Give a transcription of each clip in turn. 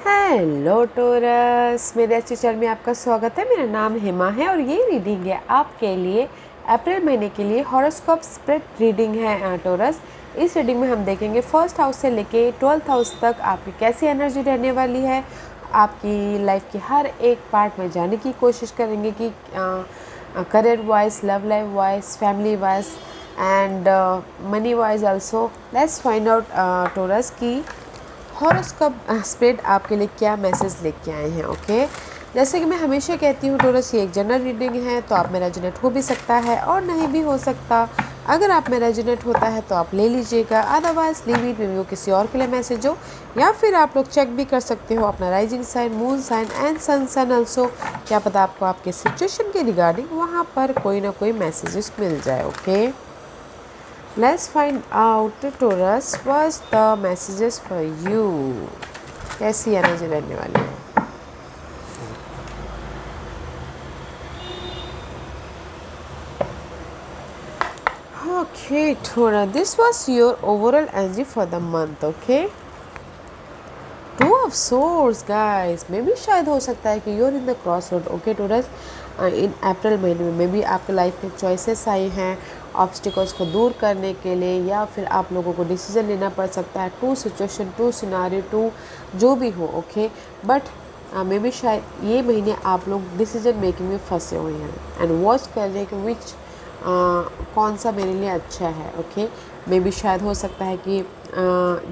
Hello torus, मेरे अच्छे channel में आपका स्वागत है। मेरा नाम हेमा है और ये रीडिंग है आपके लिए अप्रैल महीने के लिए हॉरोस्कोप स्प्रेड रीडिंग है टोरस। इस रीडिंग में हम देखेंगे फर्स्ट हाउस से लेके 12th हाउस तक आपकी कैसी एनर्जी रहने वाली है। आपकी लाइफ की हर एक पार्ट में जाने की कोशिश करेंगे कि career wise, love life wise, family wise and money wise also. Let's find out Taurus की हॉरोस्कोप स्प्रेड आपके लिए क्या मैसेज लेके आए हैं। ओके, जैसे कि मैं हमेशा कहती हूँ टोरस, ये एक जनरल रीडिंग है तो आप में रेजोनेट हो भी सकता है और नहीं भी हो सकता। अगर आप में रेजोनेट होता है तो आप ले लीजिएगा, अदरवाइज लीव इट, वो किसी और के लिए मैसेज हो। या फिर आप लोग चेक भी कर सकते हो अपना rising sign, moon sign and sun sign also. क्या पता आपको आपके सिचुएशन के रिगार्डिंग वहाँ पर कोई ना कोई मैसेजेस मिल जाए। Okay, let's find out Taurus what's the messages for you। कैसी एनर्जी रहने वाली है। Okay Taurus, this was your overall energy for the month। Okay, two of swords guys, मे भी शायद हो सकता है कि you're in the cross road. Okay Taurus, in April महीने में मे भी आपके लाइफ में चॉइसेस आई हैं ऑब्स्टिकल्स को दूर करने के लिए, या फिर आप लोगों को डिसीजन लेना पड़ सकता है। Two situation, two scenario, two जो भी हो। ओके, बट मे भी शायद ये महीने आप लोग डिसीजन मेकिंग में फंसे हुए हैं एंड वॉच कर रहे हैं कि विच कौन सा मेरे लिए अच्छा है। ओके, मे भी शायद हो सकता है कि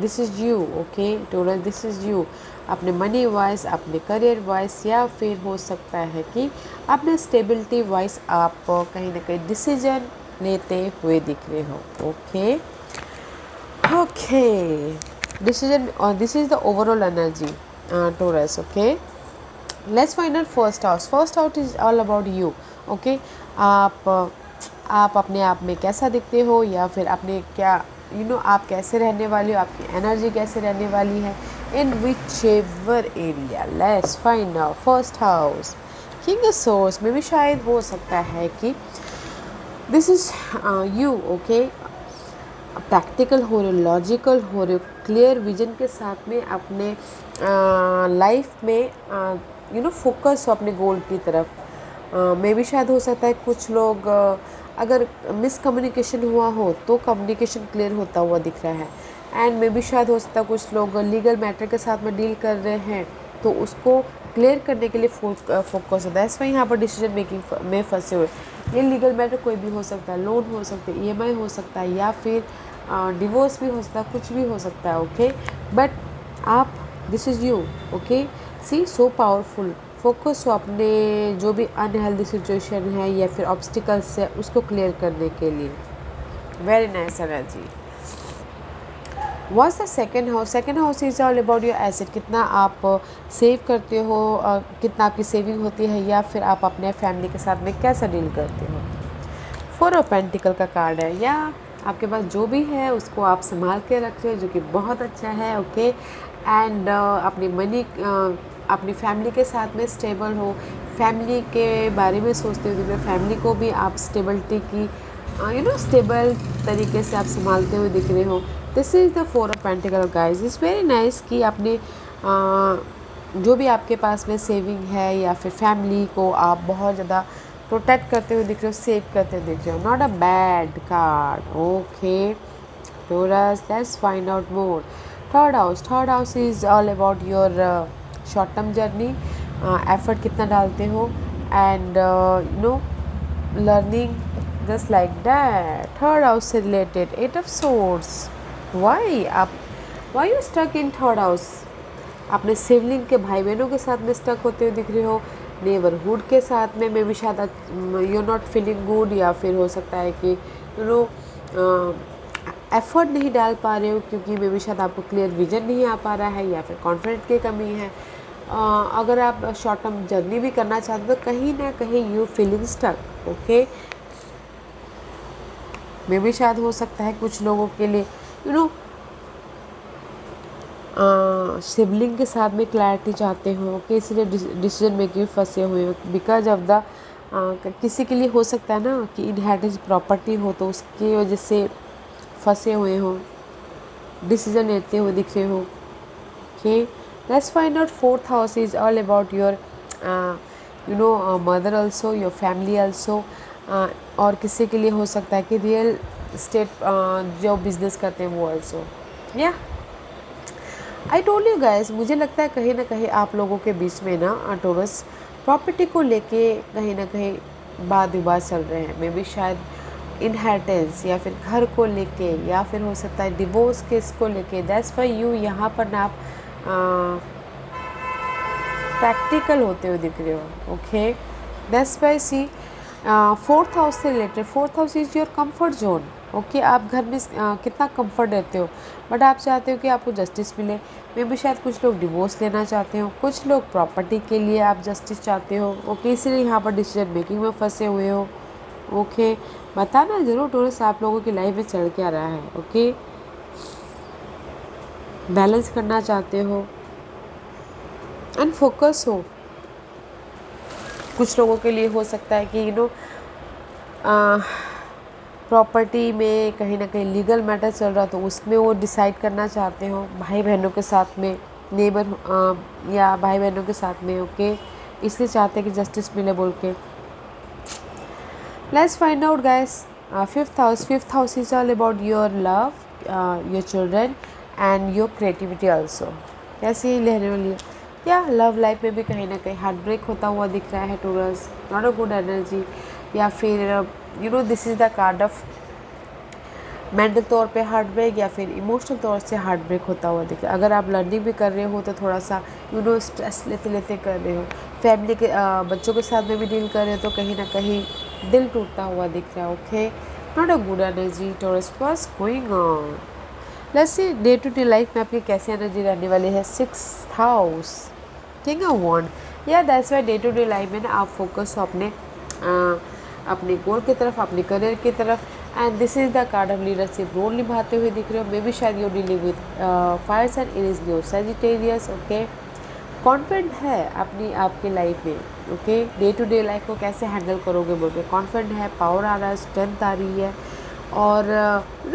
this is you. Okay Taurus, this is you, अपने मनी वाइज, अपने करियर वाइज, या फिर हो सकता है कि अपने स्टेबिलिटी वाइज आप कहीं ना कहीं डिसीजन लेते हुए दिख रहे हो। ओके ओके, डिसीजन, और this is the overall energy Taurus. Okay, let's find out first house. First house is all about you. Okay, आप अपने आप में कैसा दिखते हो, या फिर अपने क्या आप कैसे रहने वाली हो, आपकी एनर्जी कैसे रहने वाली है in which ever area. Let's find out first house. King swords में भी शायद हो सकता है कि this is you. Okay, practical हो रहे, लॉजिकल हो रहे, क्लियर विजन के साथ में अपने लाइफ में फोकस हो अपने गोल की तरफ। मे भी शायद हो सकता है कुछ लोग अगर मिसकम्युनिकेशन हुआ हो तो कम्युनिकेशन क्लियर होता हुआ दिख रहा है। एंड मे भी शायद हो सकता है कुछ लोग लीगल मैटर के साथ में डील कर रहे हैं तो उसको क्लियर करने के लिए फोकस होता है। इस वही यहाँ पर डिसीजन मेकिंग में फंसे हुए। ये लीगल मैटर कोई भी हो सकता है, लोन हो सकता है, ईएमआई हो सकता है, या फिर डिवोर्स भी हो सकता है, कुछ भी हो सकता है। ओके, बट आप, this is you. Okay, see so powerful. Focus हो अपने जो भी अनहेल्दी सिचुएशन है या फिर ऑब्स्टिकल्स है उसको क्लियर करने के लिए। Very nice energy. What's the second house? Second house is all about your asset. कितना आप सेव करते हो, कितना आपकी सेविंग होती है, या फिर आप अपने फैमिली के साथ में कैसा डील करते हो। फोर ऑफ पेंटिकल का कार्ड है, या आपके पास जो भी है उसको आप संभाल के रखते हो, जो कि बहुत अच्छा है। ओके, एंड अपनी मनी अपनी फैमिली के साथ में स्टेबल हो, फैमिली के बारे में सोचते हुए फैमिली को भी आप स्टेबिलिटी की स्टेबल तरीके से आप संभालते हुए दिख रहे हो। This is the four of pentacle guys. Is very nice कि अपने जो भी आपके पास में सेविंग है या फिर फैमिली को आप बहुत ज़्यादा प्रोटेक्ट करते हुए दिख रहे हो, सेव करते हुए दिख रहे हो। Not a bad card. Okay Taurus, let's find out more. Third house. Third house is all about your short term journey. Effort कितना डालते हो and learning just like that. Third house से related eight of swords. Why you stuck in third house? अपने sibling के भाई बहनों के साथ में स्टक होते हुए दिख रहे हो, नेबरहुड के साथ में भी शायद यू नॉट फीलिंग गुड, या फिर हो सकता है कि एफर्ट नहीं डाल पा रहे हो क्योंकि मे भी शायद आपको क्लियर विजन नहीं आ पा रहा है, या फिर कॉन्फिडेंट की कमी है। अगर आप शॉर्ट टर्म जर्नी भी करना चाहते हो तो कहीं ना कहीं यू फीलिंग स्टक। ओके, मे भी शायद हो सकता है कुछ लोगों के लिए सिबलिंग के साथ में क्लैरिटी चाहते हो कि इसलिए डिसीजन मेकिंग फंसे हुए हो बिकॉज ऑफ द किसी के लिए हो सकता है ना कि इनहेरिटेंस प्रॉपर्टी हो तो उसकी वजह से फंसे हुए हो, डिसीजन लेते हुए दिख रहे हो। Okay, Let's find out fourth house is all about your mother also, your family also, और किसी के लिए हो सकता है कि रियल स्टेट जो बिजनेस करते हैं वो ऑल्सो। या आई टोल्ड यू गाइस, मुझे लगता है कहीं ना कहीं आप लोगों के बीच में ना टोरस प्रॉपर्टी को लेके कहीं ना कहीं वाद विवाद चल रहे हैं। मे बी शायद इनहेरिटेंस या फिर घर को लेके, या फिर हो सकता है डिवोर्स केस को लेके। दैट्स व्हाई यू यहाँ पर ना आप प्रैक्टिकल होते हुए दिख रहे हो। Okay, that's why see fourth house से related, fourth house is your comfort zone. Okay, आप घर में कितना कंफर्ट रहते हो, बट आप चाहते हो कि आपको जस्टिस मिले। मे बी शायद कुछ लोग डिवोर्स लेना चाहते हो, कुछ लोग प्रॉपर्टी के लिए आप जस्टिस चाहते हो। ओके, इसीलिए यहाँ पर डिसीजन मेकिंग में फंसे हुए हो। ओके, बताना ज़रूर टोरस आप लोगों की लाइफ में चल क्या रहा है। ओके, बैलेंस करना चाहते हो एंड फोकस हो। कुछ लोगों के लिए हो सकता है कि प्रॉपर्टी में कहीं ना कहीं लीगल मैटर चल रहा, तो उसमें वो डिसाइड करना चाहते हो भाई बहनों के साथ में, नेबर या भाई बहनों के साथ में। ओके, इसलिए चाहते हैं कि जस्टिस मिले बोल के। Let's find out guys fifth house. Fifth house is all about your love, your children and your creativity also. कैसे ही लेने वाली है या लव लाइफ में भी कहीं ना कहीं हार्ट ब्रेक होता हुआ दिख रहा है tours, not a good energy. या फिर this is the card of mental तौर पे हार्ट ब्रेक, या फिर इमोशनल तौर से हार्ट ब्रेक होता हुआ दिख रहा है। अगर आप लर्निंग भी कर रहे हो तो थोड़ा सा स्ट्रेस लेते लेते कर रहे हो। फैमिली के बच्चों के साथ में भी डील कर रहे हो तो कहीं ना कहीं दिल टूटता हुआ दिख रहा है। Okay, not a good energy Taurus, what's going on. Let's see day to day life में आपकी कैसी एनर्जी रहने वाली है। Sixth house, king of wand. या that's why day to day life में ना आप फोकस हो अपने गोल की तरफ, अपने करियर की तरफ। And this is the card of leadership, role निभाते हुए दिख रहे हो। मे बी शायद you dealing with fire sign, in is new Sagittarius. Okay, confident है अपनी आपकी लाइफ में। Okay, day to day life को कैसे हैंडल करोगे बोल के कॉन्फिडेंट है, पावर आ रहा है, स्ट्रेंथ आ रही है, और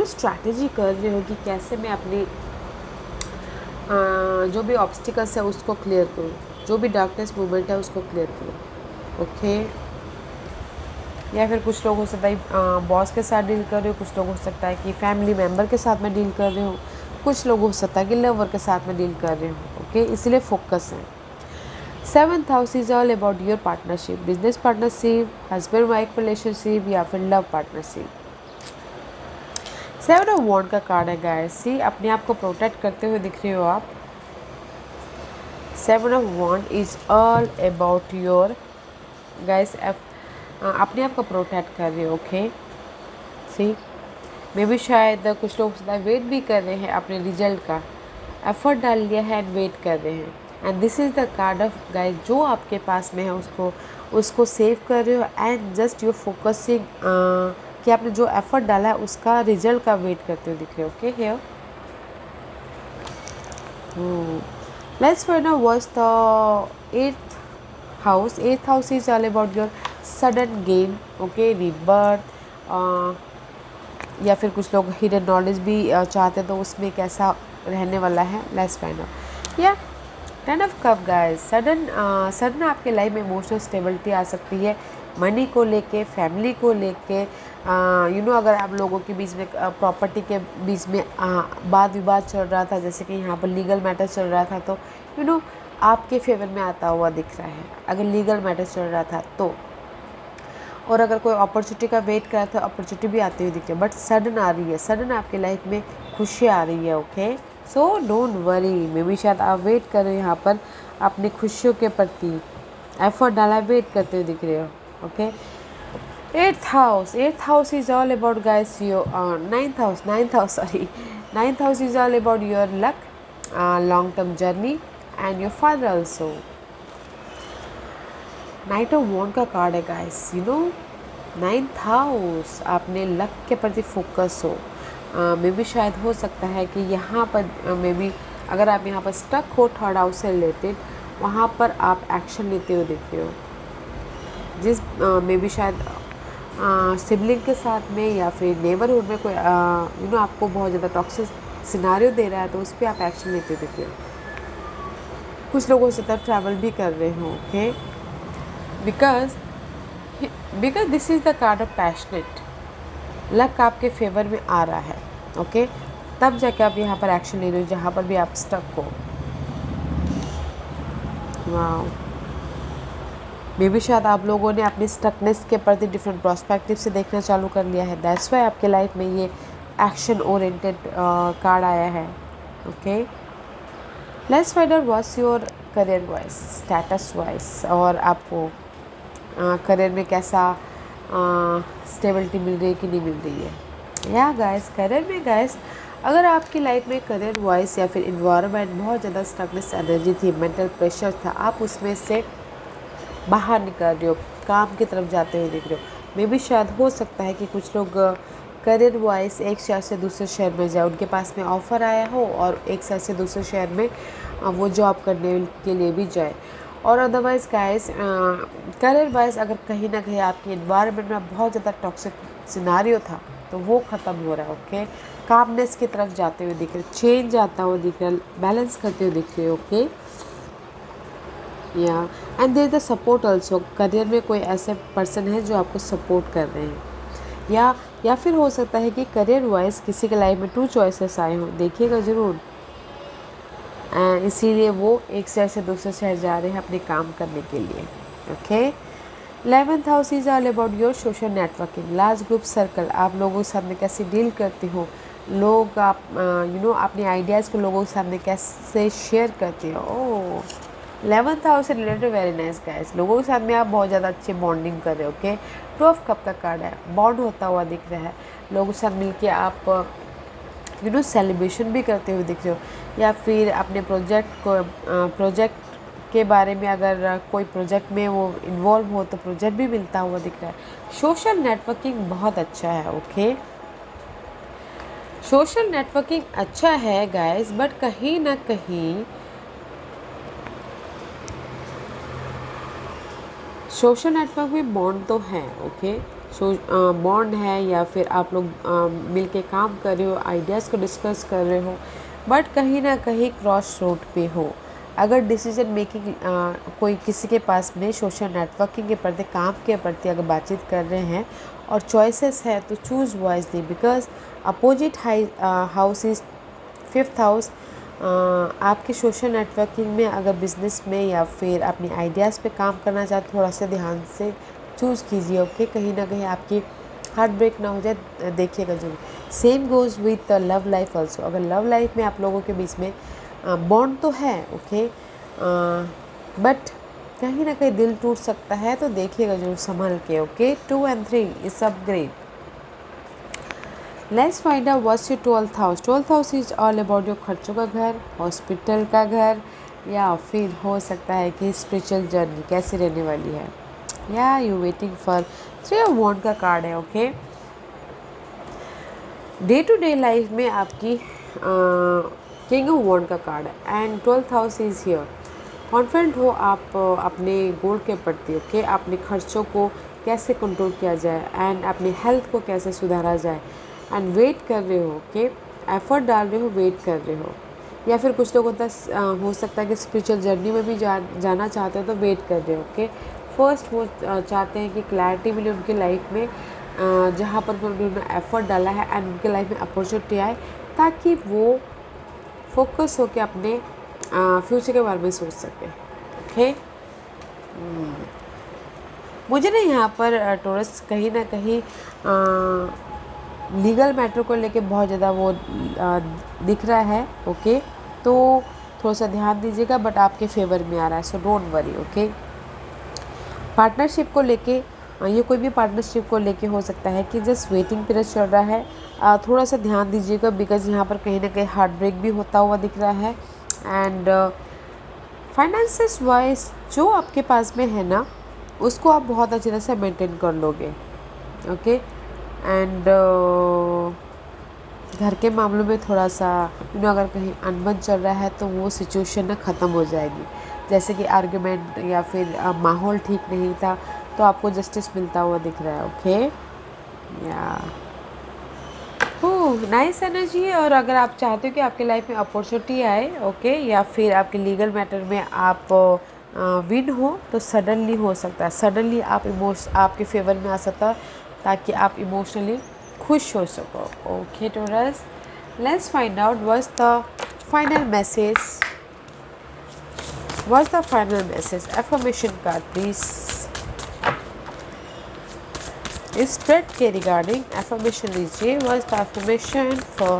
स्ट्रैटेजी कर रहे हो कि कैसे मैं अपनी जो भी ऑब्स्टिकल्स है उसको क्लियर करूँ, जो भी डार्कनेस मूवमेंट है उसको क्लियर करूँ। ओके, या फिर कुछ लोग हो सकता है बॉस के साथ डील कर रहे हो, कुछ लोग हो सकता है कि फैमिली मेम्बर के साथ में डील कर रहे हो, कुछ लोग हो सकता है कि लवर के साथ में डील कर रहे हो। ओके, इसलिए फोकस है। Seventh house is all about your partnership, business partnership, husband wife relationship, या फिर लव पार्टनरशिप। सेवन ऑफ वॉन्ड का कार्ड है गाइस। सी, अपने आप को प्रोटेक्ट करते हुए दिख रहे हो आप। Seven of wand is all about your guys, अपने आप को प्रोटेक्ट कर रहे हो। ओके, सी, मे भी शायद कुछ लोग वेट भी कर रहे हैं अपने रिजल्ट का, एफर्ट डाल लिया है एंड वेट कर रहे हैं। And this is the card of guys, जो आपके पास में है उसको सेव कर रहे हो एंड जस्ट यू फोकसिंग कि आपने जो एफर्ट डाला है उसका रिजल्ट का वेट करते हुए दिख रहे हो। Okay, here let's find out what's the eighth house. Eighth house is all about your sudden gain. Okay, rebirth, या फिर कुछ लोग हिडन नॉलेज भी चाहते हैं तो उसमें कैसा रहने वाला है। Let's find out. या ten of cup guys, sudden आपके लाइफ में इमोशनल स्टेबिलिटी आ सकती है, मनी को लेके, फैमिली को लेके। अगर आप लोगों के बीच में प्रॉपर्टी के बीच में वाद विवाद चल रहा था, जैसे कि यहाँ पर लीगल मैटर चल रहा था, तो आपके फेवर में आता हुआ दिख रहा है अगर लीगल मैटर चल रहा था तो। और अगर कोई अपॉर्चुनिटी का वेट कर रहा था, अपॉर्चुनिटी भी आती हुई दिख रही है, बट सडन आ रही है, सडन आपके लाइफ में खुशी आ रही है। Okay, so don't worry. May be शायद आप वेट कर रहे हो यहाँ पर अपनी खुशियों के प्रति, एफर्ट डाला, वेट करते हुए दिख रहे हो। Okay, eighth house is all about guys your ninth house is all about your luck, long term journey and your father also. Knight of वॉन्ड का कार्ड है गाइस। नाइन्थ हाउस, आपने लक के प्रति फोकस हो। मे बी शायद हो सकता है कि यहाँ पर मे बी अगर आप यहाँ पर स्टक हो थर्ड हाउस से रिलेटेड, वहाँ पर आप एक्शन लेते हुए दिख रहे हो, जिस मे बी शायद सिबलिंग के साथ में या फिर नेबरहुड में कोई आपको बहुत ज़्यादा टॉक्सिक सिनारियो दे रहा है तो उस पर आप एक्शन लेते हुए दिख रहे हो। कुछ लोग हो सकता है ट्रैवल भी कर रहे हो, okay, because because this is the card of passionate. Luck आपके फेवर में आ रहा है, ओके, तब जाके आप यहाँ पर एक्शन ले रहे हो जहाँ पर भी आप स्टक हो। वाओ, मे भी शायद आप लोगों ने अपनी स्टकनेस के प्रति डिफरेंट प्रोस्पेक्टिव से देखना चालू कर लिया है। दैट्स वाई आपके लाइफ में ये एक्शन ओरिएंटेड कार्ड आया है, okay. Let's find out what's your career wise, status wise, और आपको करियर में कैसा स्टेबिलिटी मिल रही है कि नहीं मिल रही है। या गाइस, करियर में गाइस, अगर आपकी लाइफ में करियर वाइज या फिर इन्वायरमेंट बहुत ज़्यादा स्टकनेस एनर्जी थी, मेंटल प्रेशर था, आप उसमें से बाहर निकल रहे हो, काम की तरफ जाते हुए दिख रहे हो। मे भी शायद हो सकता है कि कुछ लोग करियर वाइज एक शहर से दूसरे शहर में जाए, उनके पास में ऑफ़र आया हो और एक शहर से दूसरे शहर में वो जॉब करने के लिए भी जाए। और अदरवाइज़ गाइस, करियर वाइज अगर कहीं ना कहीं आपके इन्वायरमेंट में बहुत ज़्यादा टॉक्सिक सिनारियो था तो वो ख़त्म हो रहा है, ओके। कामनेस की तरफ जाते हुए दिख रहे, चेंज आता हुआ दिख रहा, बैलेंस करते हुए दिख रहे, ओके। या and there is the support also. Career में कोई ऐसे पर्सन है जो आपको सपोर्ट कर रहे हैं, या फिर हो सकता है कि करियर वाइज किसी के लाइफ में 2 चॉइसेस आए हों, देखिएगा ज़रूर। इसीलिए वो एक शहर से दूसरे शहर जा रहे हैं अपने काम करने के लिए, okay. 11th house is all about your social networking, large group circle. आप लोगों के सामने कैसे डील करती हो, लोग आप अपने आइडियाज़ को लोगों के सामने कैसे शेयर करते हो। ओह, 11th हाउस से रिलेटेड वेरी नाइस गाइस। लोगों के साथ में आप बहुत ज़्यादा अच्छी बॉन्डिंग कर रहे हो, ओके। 12 कप का कार्ड है, बॉन्ड होता हुआ दिख रहा है, लोगों के साथ मिलके आप सेलिब्रेशन भी करते हुए दिख रहे हो, या फिर अपने प्रोजेक्ट के बारे में अगर कोई प्रोजेक्ट में वो इन्वॉल्व हो तो प्रोजेक्ट भी मिलता हुआ दिख रहा है। सोशल नेटवर्किंग बहुत अच्छा है, ओके। सोशल नेटवर्किंग अच्छा है गाइस, बट कहीं ना कहीं सोशल नेटवर्क में बॉन्ड तो है, ओके। बॉन्ड है, या फिर आप लोग मिल के काम कर रहे हो, आइडियाज़ को डिस्कस कर रहे हो, बट कहीं ना कहीं क्रॉस रोड पे हो। अगर डिसीजन मेकिंग कोई किसी के पास में सोशल नेटवर्किंग के प्रति, काम के प्रति अगर बातचीत कर रहे हैं और चॉइसेस है तो choose wisely, because opposite house is 5th house. आपके सोशल नेटवर्किंग में अगर बिज़नेस में या फिर अपनी आइडियाज़ पे काम करना चाहते, थोड़ा सा ध्यान से चूज़ कीजिए, ओके। कहीं ना कहीं आपकी हार्ट ब्रेक ना हो जाए, देखिएगा जरूर। Same goes with love life also. अगर लव लाइफ में आप लोगों के बीच में बॉन्ड तो है, ओके, बट कहीं ना कहीं दिल टूट सकता है, तो देखिएगा जरूर संभल के, okay. 2 and 3 is upgrade. Let's find out what's your 12th house. 12th house is all about your खर्चों का घर, हॉस्पिटल का घर, या फिर हो सकता है कि स्पिरिचुअल जर्नी कैसी रहने वाली है, या you waiting for 3 of Wands का कार्ड है, okay. Day to day life में आपकी किंग ऑफ वॉन्ड का कार्ड है, and 12th house is here. Confident हो आप अपने गोल के प्रति, ओके। अपने खर्चों को कैसे कंट्रोल किया जाए, एंड अपनी हेल्थ को कैसे सुधारा जाए, एंड वेट कर रहे हो, ओके। एफर्ट डाल रहे हो, वेट कर रहे हो। या फिर कुछ लोग हो सकता है कि स्पिरिचुअल जर्नी में भी जाना चाहते हो तो वेट कर रहे हो, ओके। फर्स्ट वो चाहते हैं कि क्लैरिटी मिले उनकी लाइफ में, जहाँ पर उन्होंने एफर्ट डाला है, एंड उनके लाइफ में अपॉर्चुनिटी आए, ताकि वो फोकस होकर अपने फ्यूचर के बारे में सोच सके, ओके। मुझे ना यहाँ पर टॉरस कहीं ना कहीं लीगल मैटर को लेके बहुत ज़्यादा वो दिख रहा है, ओके। तो थोड़ा सा ध्यान दीजिएगा, बट आपके फेवर में आ रहा है, so don't worry, okay. Partnership को लेके, ये कोई भी पार्टनरशिप को लेके हो सकता है कि जस्ट वेटिंग पीरियड चल रहा है, थोड़ा सा ध्यान दीजिएगा, बिकॉज यहाँ पर कहीं ना कहीं हार्ट ब्रेक भी होता हुआ दिख रहा है। एंड फाइनेंसेस वाइज जो आपके पास में है ना, उसको आप बहुत अच्छी तरह से मेंटेन कर लोगे, ओके। एंड घर के मामलों में थोड़ा सा अगर कहीं अनबन चल रहा है तो वो सिचुएशन ना ख़त्म हो जाएगी। जैसे कि आर्गुमेंट या फिर माहौल ठीक नहीं था, तो आपको जस्टिस मिलता हुआ दिख रहा है, ओके। या ओह नाइस एनर्जी है। और अगर आप चाहते हो कि आपकी लाइफ में अपॉर्चुनिटी आए, ओके, या फिर आपके लीगल मैटर में आप विन हो, तो सडनली हो सकता है, सडनली आपके फेवर में आ सकता है, ताकि आप इमोशनली खुश हो सको। Okay Taurus, let's find out what's the final message, what's the final message, affirmation card please. Spread के regarding affirmation लीजिए। What's the affirmation for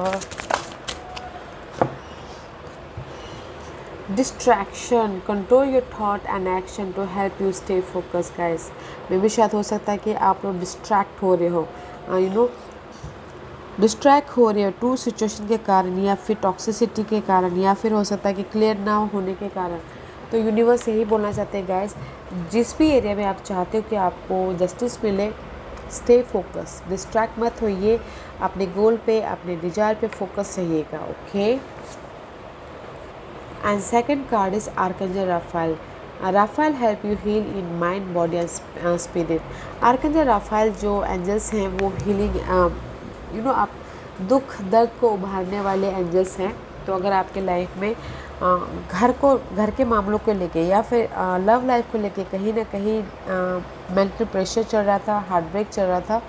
distraction? Control your thought and action to help you stay focused, guys. मे भी शायद हो सकता है कि आप लोग डिस्ट्रैक्ट हो रहे हो, डिस्ट्रैक्ट हो रहे हो टू सिचुएशन के कारण, या फिर टॉक्सिसिटी के कारण, या फिर हो सकता है कि क्लियर ना होने के कारण। तो यूनिवर्स यही बोलना चाहते हैं गाइस, जिस भी एरिया में आप चाहते हो कि आपको जस्टिस मिले, स्टे फोकस, डिस्ट्रैक्ट मत होइए, अपने गोल पे, अपने डिजायर पे फोकस रहिएगा। Okay, and second card is archangel Raphael. Raphael help you heal in mind, body and spirit. Archangel Raphael जो एंजल्स हैं वो हीलिंग आप दुख दर्द को उभारने वाले एंजल्स हैं। तो अगर आपके लाइफ में घर के मामलों को लेके, या फिर लव लाइफ को लेके कहीं ना कहीं मेंटल प्रेशर चल रहा था, हार्ट ब्रेक चल रहा था,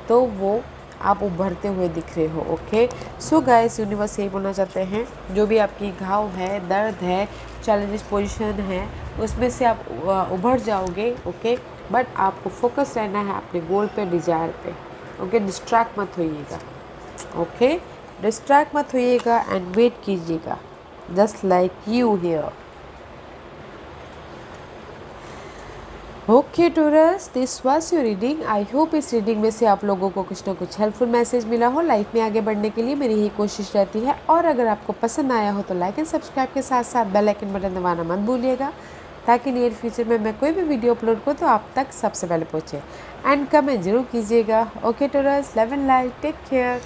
तो वो आप उभरते हुए दिख रहे हो। ओके, सो गाइस, यूनिवर्स यही बोलना चाहते हैं, जो भी आपकी घाव है, दर्द है, चैलेंजेस पोजीशन है, उसमें से आप उभर जाओगे। ओके, बट आपको फोकस रहना है अपने गोल पे, डिजायर पे। ओके, डिस्ट्रैक्ट मत होइएगा। ओके, डिस्ट्रैक्ट मत होइएगा एंड वेट कीजिएगा, just like you here. Okay Taurus, this was your reading. I hope इस रीडिंग में से आप लोगों को कुछ ना कुछ हेल्पफुल मैसेज मिला हो। लाइफ में आगे बढ़ने के लिए मेरी यही कोशिश रहती है। और अगर आपको पसंद आया हो तो लाइक एंड सब्सक्राइब के साथ साथ बेल आइकन बटन दबाना मत भूलिएगा, ताकि नियर फ्यूचर में मैं कोई भी वीडियो अपलोड करूँ तो आप तक सबसे पहले पहुँचे। एंड कमेंट जरूर कीजिएगा। Okay Taurus, love and light, take care.